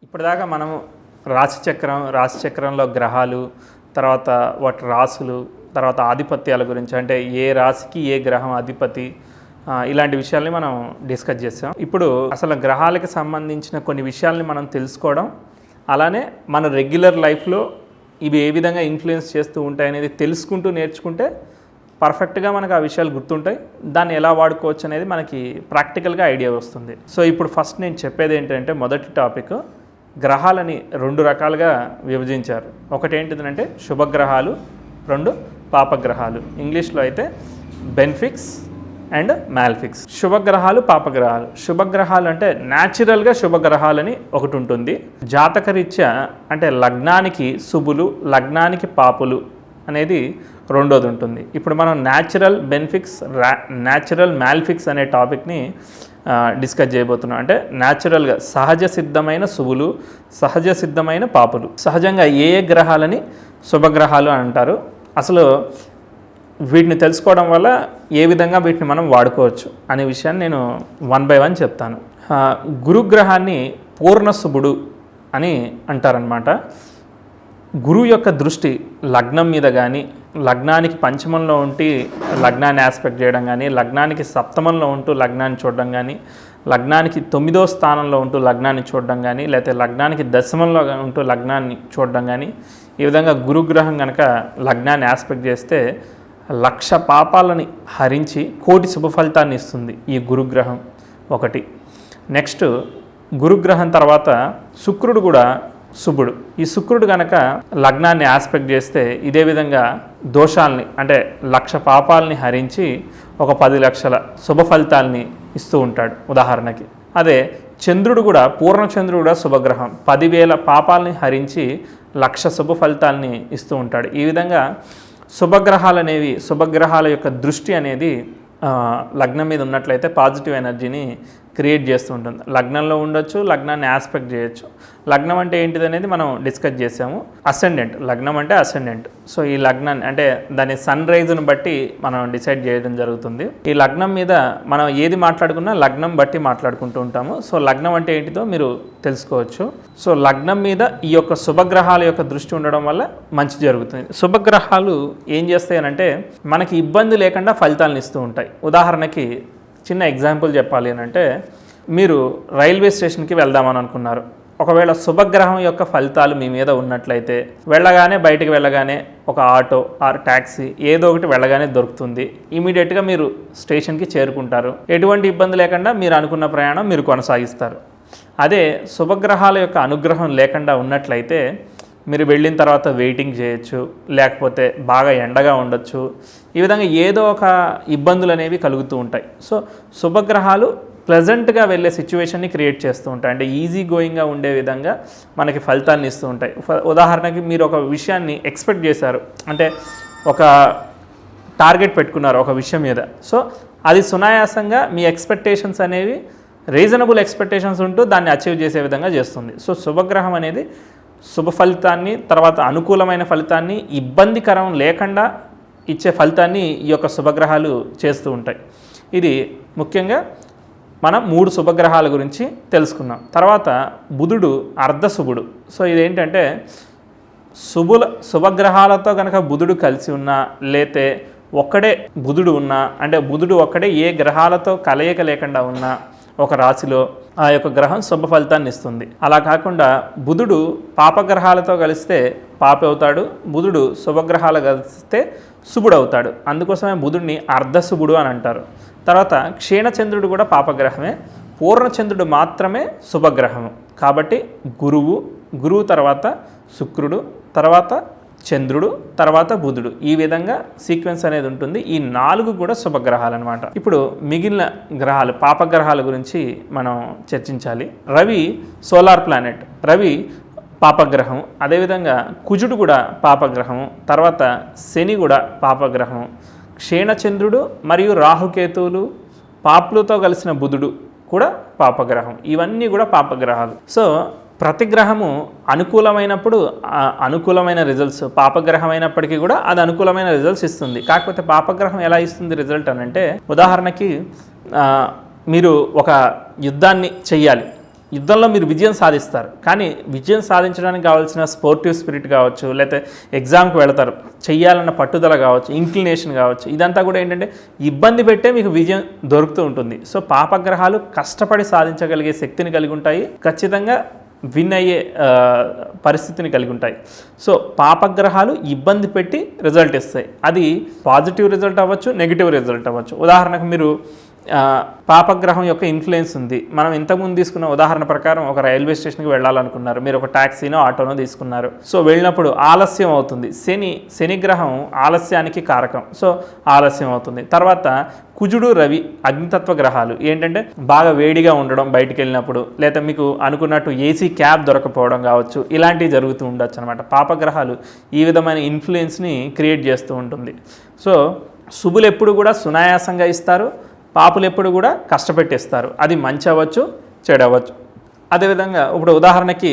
ఇప్పటిదాకా మనము రాశిచక్రంలో గ్రహాలు, తర్వాత వాటి రాసులు, తర్వాత ఆధిపత్యాల గురించి, అంటే ఏ రాశికి ఏ గ్రహం అధిపతి, ఇలాంటి విషయాల్ని మనం డిస్కస్ చేసాం. ఇప్పుడు అసలు గ్రహాలకు సంబంధించిన కొన్ని విషయాల్ని మనం తెలుసుకోవడం, అలానే మన రెగ్యులర్ లైఫ్లో ఇవి ఏ విధంగా ఇన్ఫ్లుయెన్స్ చేస్తూ ఉంటాయి అనేది తెలుసుకుంటూ నేర్చుకుంటే పర్ఫెక్ట్గా మనకు ఆ విషయాలు గుర్తుంటాయి. దాన్ని ఎలా వాడుకోవచ్చు అనేది మనకి ప్రాక్టికల్గా ఐడియా వస్తుంది. సో ఇప్పుడు ఫస్ట్ నేను చెప్పేది ఏంటంటే, మొదటి టాపిక్, గ్రహాలని రెండు రకాలుగా విభజించారు. ఒకటి ఏంటిదంటే శుభగ్రహాలు, రెండు పాపగ్రహాలు. ఇంగ్లీష్లో అయితే బెనిఫిక్స్ అండ్ మ్యాల్ఫిక్స్. శుభగ్రహాలు, పాపగ్రహాలు. శుభగ్రహాలు అంటే న్యాచురల్గా శుభగ్రహాలని ఒకటి ఉంటుంది. జాతకరీత్యా అంటే లగ్నానికి శుభులు, లగ్నానికి పాపులు అనేది రెండోది ఉంటుంది. ఇప్పుడు మనం న్యాచురల్ బెనిఫిక్స్, న్యాచురల్ మ్యాల్ఫిక్స్ అనే టాపిక్ని డిస్కస్ చేయబోతున్నాం. అంటే న్యాచురల్గా సహజ సిద్ధమైన శుభులు, సహజ సిద్ధమైన పాపులు. సహజంగా ఏ ఏ గ్రహాలని శుభగ్రహాలు అని అంటారు, అసలు వీటిని తెలుసుకోవడం వల్ల ఏ విధంగా వీటిని మనం వాడుకోవచ్చు అనే విషయాన్ని నేను 1 by 1 చెప్తాను. గురుగ్రహాన్ని పూర్ణ శుభుడు అని అంటారనమాట. గురువు యొక్క దృష్టి లగ్నం మీద కానీ, లగ్నానికి పంచమంలో ఉండి లగ్నాన్ని ఆస్పెక్ట్ చేయడం కానీ, లగ్నానికి సప్తమంలో ఉంటూ లగ్నాన్ని చూడడం కానీ, లగ్నానికి 9వ స్థానంలో ఉంటూ లగ్నాన్ని చూడడం కానీ, లేకపోతే లగ్నానికి దశమంలో ఉంటూ లగ్నాన్ని చూడడం కానీ, ఈ విధంగా గురుగ్రహం కనుక లగ్నాన్ని ఆస్పెక్ట్ చేస్తే 1,00,000 పాపాలని హరించి కోటి శుభ ఫలితాన్ని ఇస్తుంది ఈ గురుగ్రహం ఒకటి. నెక్స్ట్ గురుగ్రహం తర్వాత శుక్రుడు కూడా శుభుడు. ఈ శుక్రుడు కనుక లగ్నాన్ని ఆస్పెక్ట్ చేస్తే ఇదే విధంగా దోషాలని, అంటే 1,00,000 పాపాలని హరించి ఒక 10 లక్షల శుభ ఫలితాలని ఇస్తూ ఉంటాడు ఉదాహరణకి. అదే చంద్రుడు కూడా, పూర్ణచంద్రుడు కూడా శుభగ్రహం. 10,000 పాపాలని హరించి 1,00,000 శుభ ఫలితాలని ఇస్తూ ఉంటాడు. ఈ విధంగా శుభగ్రహాలు అనేవి, శుభగ్రహాల యొక్క దృష్టి అనేది లగ్నం మీద ఉన్నట్లయితే పాజిటివ్ ఎనర్జీని క్రియేట్ చేస్తూ ఉంటుంది. లగ్నంలో ఉండొచ్చు, లగ్నాన్ని ఆస్పెక్ట్ చేయొచ్చు. లగ్నం అంటే ఏంటిది అనేది మనం డిస్కస్ చేసాము. అసెండెంట్, లగ్నం అంటే అసెండెంట్. సో ఈ లగ్నాన్ని అంటే దాని సన్ రైజ్ను బట్టి మనం డిసైడ్ చేయడం జరుగుతుంది. ఈ లగ్నం మీద మనం ఏది మాట్లాడుకున్నా లగ్నం బట్టి మాట్లాడుకుంటూ ఉంటాము. సో లగ్నం అంటే ఏంటిదో మీరు తెలుసుకోవచ్చు. సో లగ్నం మీద ఈ యొక్క శుభగ్రహాల యొక్క దృష్టి ఉండడం వల్ల మంచి జరుగుతుంది. శుభగ్రహాలు ఏం చేస్తాయనంటే మనకి ఇబ్బంది లేకుండా ఫలితాలను ఇస్తూ ఉంటాయి. ఉదాహరణకి చిన్న ఎగ్జాంపుల్ చెప్పాలి అని అంటే, మీరు రైల్వే స్టేషన్కి వెళ్దామని అనుకున్నారు. ఒకవేళ శుభగ్రహం యొక్క ఫలితాలు మీ మీద ఉన్నట్లయితే బయటికి వెళ్ళగానే ఒక ఆటో ఆర్ ట్యాక్సీ ఏదో ఒకటి వెళ్ళగానే దొరుకుతుంది. ఇమీడియట్గా మీరు స్టేషన్కి చేరుకుంటారు. ఎటువంటి ఇబ్బంది లేకుండా మీరు అనుకున్న ప్రయాణం మీరు కొనసాగిస్తారు. అదే శుభగ్రహాల యొక్క అనుగ్రహం లేకుండా ఉన్నట్లయితే మీరు వెళ్ళిన తర్వాత వెయిటింగ్ చేయొచ్చు, లేకపోతే బాగా ఎండగా ఉండొచ్చు. ఈ విధంగా ఏదో ఒక ఇబ్బందులు అనేవి కలుగుతూ ఉంటాయి. సో శుభగ్రహాలు ప్లెజెంట్గా వెళ్ళే సిచ్యువేషన్ని క్రియేట్ చేస్తూ ఉంటాయి. అంటే ఈజీ గోయింగ్గా ఉండే విధంగా మనకి ఫలితాన్ని ఇస్తూ ఉంటాయి. ఉదాహరణకి మీరు ఒక విషయాన్ని ఎక్స్పెక్ట్ చేశారు, అంటే ఒక టార్గెట్ పెట్టుకున్నారు ఒక విషయం మీద. సో అది సునాయాసంగా మీ ఎక్స్పెక్టేషన్స్ అనేవి రీజనబుల్ ఎక్స్పెక్టేషన్స్ ఉంటూ దాన్ని అచీవ్ చేసే విధంగా చేస్తుంది. సో శుభగ్రహం అనేది శుభ ఫలితాన్ని, తర్వాత అనుకూలమైన ఫలితాన్ని, ఇబ్బందికరం లేకుండా ఇచ్చే ఫలితాన్ని ఈ యొక్క శుభగ్రహాలు చేస్తూ ఉంటాయి. ఇది ముఖ్యంగా మనం 3 శుభగ్రహాల గురించి తెలుసుకున్నాం. తర్వాత బుధుడు అర్ధశుభుడు. సో ఇదేంటంటే శుభగ్రహాలతో కనుక బుధుడు కలిసి ఉన్నా, లేతే ఒక్కడే బుధుడు ఉన్నా, అంటే బుధుడు ఒక్కడే ఏ గ్రహాలతో కలయిక లేకుండా ఉన్నా ఒక రాశిలో ఆ యొక్క గ్రహం శుభ ఫలితాన్ని ఇస్తుంది. అలా కాకుండా బుధుడు పాపగ్రహాలతో కలిస్తే పాపి అవుతాడు, బుధుడు శుభగ్రహాలు కలిస్తే శుభుడు అవుతాడు. అందుకోసమే బుధుడిని అర్ధశుభుడు అని అంటారు. తర్వాత క్షీణచంద్రుడు కూడా పాపగ్రహమే, పూర్ణచంద్రుడు మాత్రమే శుభగ్రహము. కాబట్టి గురువు తర్వాత శుక్రుడు, తర్వాత చంద్రుడు, తర్వాత బుధుడు, ఈ విధంగా సీక్వెన్స్ అనేది ఉంటుంది. ఈ 4 కూడా శుభగ్రహాలు అనమాట. ఇప్పుడు మిగిలిన గ్రహాలు, పాపగ్రహాల గురించి మనం చర్చించాలి. రవి సోలార్ ప్లానెట్, రవి పాపగ్రహం. అదేవిధంగా కుజుడు కూడా పాపగ్రహం. తర్వాత శని కూడా పాపగ్రహం. క్షీణచంద్రుడు మరియు రాహుకేతువులు, పాపులతో కలిసిన బుధుడు కూడా పాపగ్రహం. ఇవన్నీ కూడా పాపగ్రహాలు. సో ప్రతి గ్రహము అనుకూలమైనప్పుడు అనుకూలమైన రిజల్ట్స్, పాపగ్రహం అయినప్పటికీ కూడా అది అనుకూలమైన రిజల్ట్స్ ఇస్తుంది. కాకపోతే పాపగ్రహం ఎలా ఇస్తుంది రిజల్ట్ అని అంటే, ఉదాహరణకి మీరు ఒక యుద్ధాన్ని చెయ్యాలి, యుద్ధంలో మీరు విజయం సాధిస్తారు. కానీ విజయం సాధించడానికి కావాల్సిన స్పోర్టివ్ స్పిరిట్ కావచ్చు, లేకపోతే ఎగ్జామ్కి వెళతారు, చెయ్యాలన్న పట్టుదల కావచ్చు, ఇంక్లినేషన్ కావచ్చు, ఇదంతా కూడా ఏంటంటే ఇబ్బంది పెట్టే మీకు విజయం దొరుకుతూ ఉంటుంది. సో పాపగ్రహాలు కష్టపడి సాధించగలిగే శక్తిని కలిగి ఉంటాయి, ఖచ్చితంగా విన్ అయ్యే పరిస్థితిని కలిగి ఉంటాయి. సో పాపగ్రహాలు ఇబ్బంది పెట్టి రిజల్ట్ ఇస్తాయి. అది పాజిటివ్ రిజల్ట్ అవ్వచ్చు, నెగిటివ్ రిజల్ట్ అవ్వచ్చు. ఉదాహరణకు మీరు పాపగ్రహం యొక్క ఇన్ఫ్లుయెన్స్ ఉంది. మనం ఇంతకుముందు తీసుకున్న ఉదాహరణ ప్రకారం ఒక రైల్వే స్టేషన్కి వెళ్ళాలనుకున్నారు, మీరు ఒక ట్యాక్సీనో ఆటోనో తీసుకున్నారు. సో వెళ్ళినప్పుడు ఆలస్యం అవుతుంది. శని గ్రహం ఆలస్యానికి కారకం, సో ఆలస్యం అవుతుంది. తర్వాత కుజుడు రవి అగ్నితత్వ గ్రహాలు ఏంటంటే బాగా వేడిగా ఉండడం బయటికి వెళ్ళినప్పుడు, లేదా మీకు అనుకున్నట్టు ఏసీ క్యాబ్ దొరకపోవడం కావచ్చు, ఇలాంటివి జరుగుతూ ఉండొచ్చు అనమాట. పాపగ్రహాలు ఈ విధమైన ఇన్ఫ్లుయెన్స్ని క్రియేట్ చేస్తూ ఉంటుంది. సో శుభులు ఎప్పుడు కూడా సునాయాసంగా ఇస్తారు, పాపులు ఎప్పుడు కూడా కష్టపెట్టేస్తారు. అది మంచి అవ్వచ్చు, చెడు అవ్వచ్చు. అదేవిధంగా ఇప్పుడు ఉదాహరణకి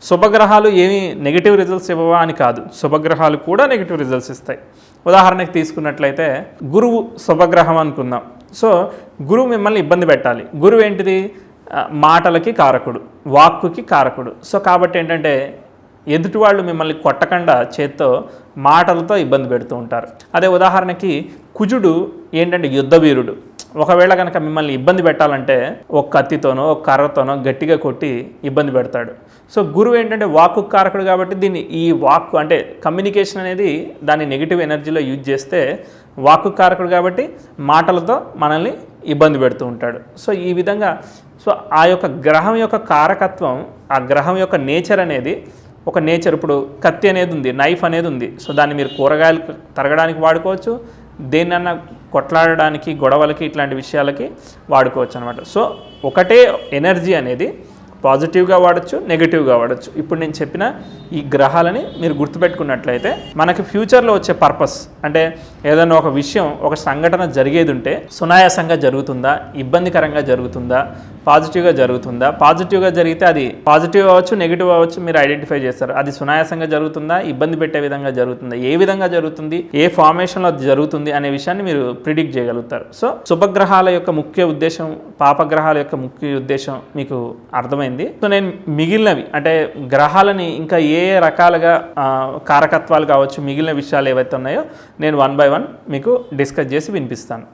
శుభగ్రహాలు ఏమీ నెగిటివ్ రిజల్ట్స్ ఇవ్వవా అని కాదు, శుభగ్రహాలు కూడా నెగిటివ్ రిజల్ట్స్ ఇస్తాయి. ఉదాహరణకి తీసుకున్నట్లయితే గురువు శుభగ్రహం అనుకుందాం. సో గురువు మిమ్మల్ని ఇబ్బంది పెట్టాలి. గురువు ఏంటిది? మాటలకి కారకుడు, వాక్కుకి కారకుడు. సో కాబట్టి ఏంటంటే ఎదుటి వాళ్ళు మిమ్మల్ని కొట్టకుండా చేత్తో మాటలతో ఇబ్బంది పెడుతూ ఉంటారు. అదే ఉదాహరణకి కుజుడు ఏంటంటే యుద్ధవీరుడు. ఒకవేళ కనుక మిమ్మల్ని ఇబ్బంది పెట్టాలంటే ఒక కత్తితోనో ఒక కర్రతోనో గట్టిగా కొట్టి ఇబ్బంది పెడతాడు. సో గురువు ఏంటంటే వాక్కు కారకుడు కాబట్టి ఈ వాక్కు అంటే కమ్యూనికేషన్ అనేది దాన్ని నెగిటివ్ ఎనర్జీలో యూజ్ చేస్తే వాక్కు కారకుడు కాబట్టి మాటలతో మనల్ని ఇబ్బంది పెడుతూ ఉంటాడు. సో ఈ విధంగా ఆ యొక్క గ్రహం యొక్క కారకత్వం, ఆ గ్రహం యొక్క నేచర్ అనేది ఒక నేచర్. ఇప్పుడు కత్తి అనేది ఉంది, నైఫ్ అనేది ఉంది. సో దాన్ని మీరు కూరగాయలు తరగడానికి వాడుకోవచ్చు, దేన్నన్నా కొట్లాడడానికి, గొడవలకి, ఇట్లాంటి విషయాలకి వాడుకోవచ్చు అనమాట. సో ఒకటే ఎనర్జీ అనేది పాజిటివ్గా వాడచ్చు, నెగిటివ్గా వాడచ్చు. ఇప్పుడు నేను చెప్పిన ఈ గ్రహాలని మీరు గుర్తుపెట్టుకున్నట్లయితే మనకి ఫ్యూచర్లో వచ్చే పర్పస్ అంటే ఏదైనా ఒక విషయం, ఒక సంఘటన జరిగేది ఉంటే సునాయాసంగా జరుగుతుందా, ఇబ్బందికరంగా జరుగుతుందా, పాజిటివ్గా జరుగుతుందా? పాజిటివ్గా జరిగితే అది పాజిటివ్ అవ్వచ్చు, నెగిటివ్ అవ్వచ్చు, మీరు ఐడెంటిఫై చేస్తారు. అది సునాయాసంగా జరుగుతుందా, ఇబ్బంది పెట్టే విధంగా జరుగుతుందా, ఏ విధంగా జరుగుతుంది, ఏ ఫార్మేషన్లో జరుగుతుంది అనే విషయాన్ని మీరు ప్రిడిక్ట్ చేయగలుగుతారు. సో శుభగ్రహాల యొక్క ముఖ్య ఉద్దేశం, పాపగ్రహాల యొక్క ముఖ్య ఉద్దేశం మీకు అర్థమైంది. సో నేను మిగిలినవి అంటే గ్రహాలని ఇంకా ఏ రకాలుగా కారకత్వాలు కావచ్చు, మిగిలిన విషయాలు ఏవైతే ఉన్నాయో నేను 1 by 1 మీకు డిస్కస్ చేసి వినిపిస్తాను.